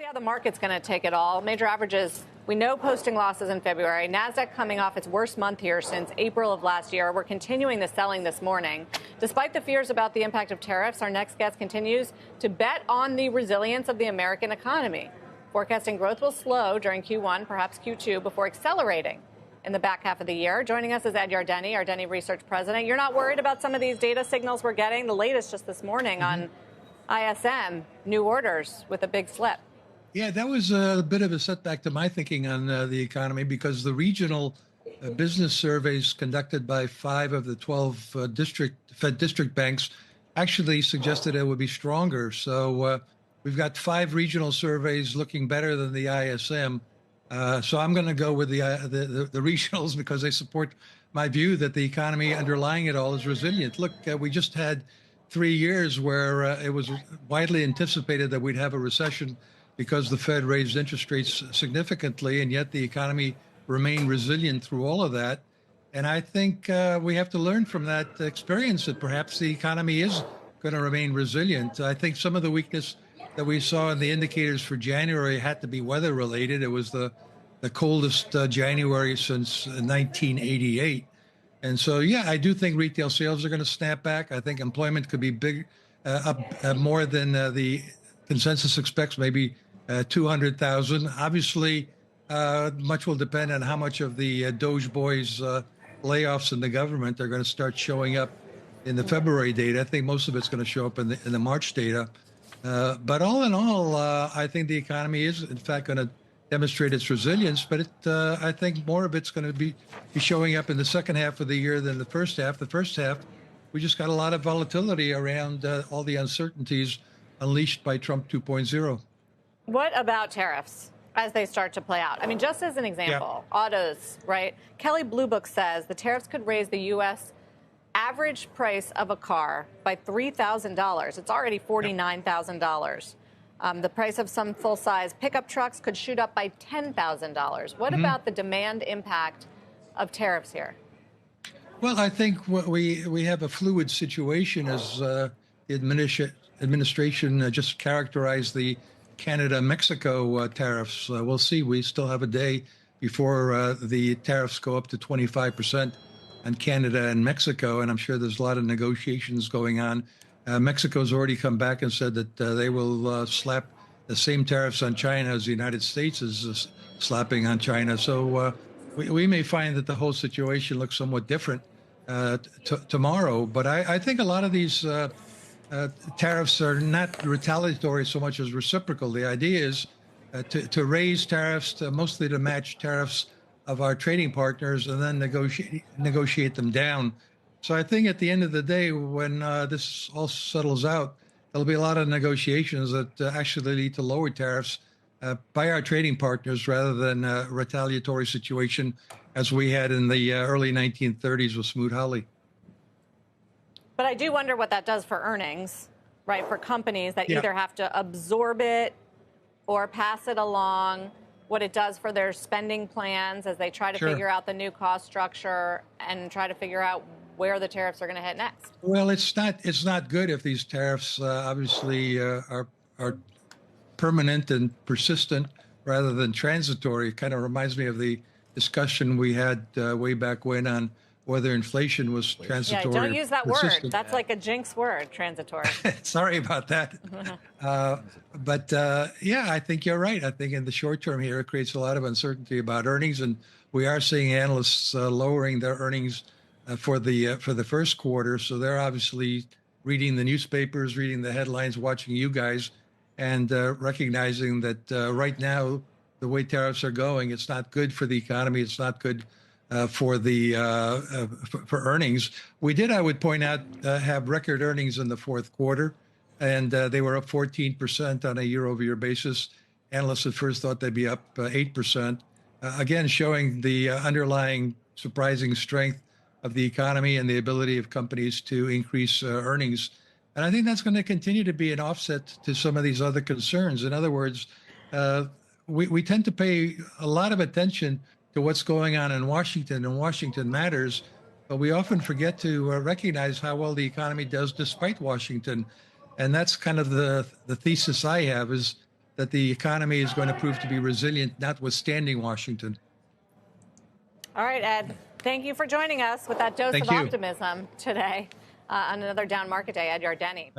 See how the market's going to take it all. Major averages, we know, posting losses in February. NASDAQ coming off its worst month here since April of last year. We're continuing the selling this morning. Despite the fears about the impact of tariffs, our next guest continues to bet on the resilience of the American economy. Forecasting growth will slow during Q1, perhaps Q2, before accelerating in the back half of the year. Joining us is Ed Yardeni, Yardeni Research President. You're not worried about some of these data signals we're getting? The latest just this morning on ISM, new orders with a big slip. Yeah, that was a bit of a setback to my thinking on the economy, because the regional business surveys conducted by 5 of the 12 Fed district banks actually suggested it would be stronger. So we've got 5 regional surveys looking better than the ISM. So I'm going to go with the regionals, because they support my view that the economy underlying it all is resilient. Look, we just had 3 years where it was widely anticipated that we'd have a recession because the Fed raised interest rates significantly, and yet the economy remained resilient through all of that. And I think we have to learn from that experience that perhaps the economy is going to remain resilient. I think some of the weakness that we saw in the indicators for January had to be weather related. It was the coldest January since 1988. And so, yeah, I do think retail sales are going to snap back. I think employment could be big, up more than the consensus expects, maybe 200,000. Obviously, much will depend on how much of the Doge boys layoffs in the government are going to start showing up in the February data. I think most of it's going to show up in the March data. But all in all, I think the economy is, in fact, going to demonstrate its resilience. But I think more of it's going to be showing up in the second half of the year than the first half. The first half, we just got a lot of volatility around all the uncertainties unleashed by Trump 2.0. What about tariffs as they start to play out? I mean, just as an example, autos, right? Kelley Blue Book says the tariffs could raise the U.S. average price of a car by $3,000. It's already $49,000. The price of some full-size pickup trucks could shoot up by $10,000. What about the demand impact of tariffs here? Well, I think we have a fluid situation, as the administration just characterized the Canada-Mexico tariffs. We'll see. We still have a day before the tariffs go up to 25% on Canada and Mexico, and I'm sure there's a lot of negotiations going on. Mexico's already come back and said that they will slap the same tariffs on China as the United States is slapping on China. So we may find that the whole situation looks somewhat different tomorrow. But I think a lot of these tariffs are not retaliatory so much as reciprocal. The idea is to raise tariffs, mostly to match tariffs of our trading partners, and then negotiate them down. So I think at the end of the day, when this all settles out, there'll be a lot of negotiations that actually lead to lower tariffs by our trading partners, rather than a retaliatory situation as we had in the early 1930s with Smoot-Hawley. But I do wonder what that does for earnings, right, for companies that either have to absorb it or pass it along, what it does for their spending plans as they try to figure out the new cost structure and try to figure out where the tariffs are going to hit next. Well, it's not good if these tariffs obviously are permanent and persistent rather than transitory. It kind of reminds me of the discussion we had way back when on whether inflation was transitory. Yeah, don't use that word. Persistent. That's like a jinx word, transitory. Sorry about that. But I think you're right. I think in the short term here, it creates a lot of uncertainty about earnings, and we are seeing analysts lowering their earnings for the first quarter. So they're obviously reading the newspapers, reading the headlines, watching you guys, and recognizing that right now, the way tariffs are going, it's not good for the economy. It's not good for earnings. We did, I would point out, have record earnings in the fourth quarter, and they were up 14% on a year-over-year basis. Analysts at first thought they'd be up 8%, again showing the underlying surprising strength of the economy and the ability of companies to increase earnings. And I think that's going to continue to be an offset to some of these other concerns. In other words, we tend to pay a lot of attention to what's going on in Washington, and Washington matters, but we often forget to recognize how well the economy does despite Washington. And that's kind of the thesis I have, is that the economy is going to prove to be resilient, notwithstanding Washington. All right, Ed, thank you for joining us with that dose Thank of you. optimism today on another down market day. Ed Yardeni.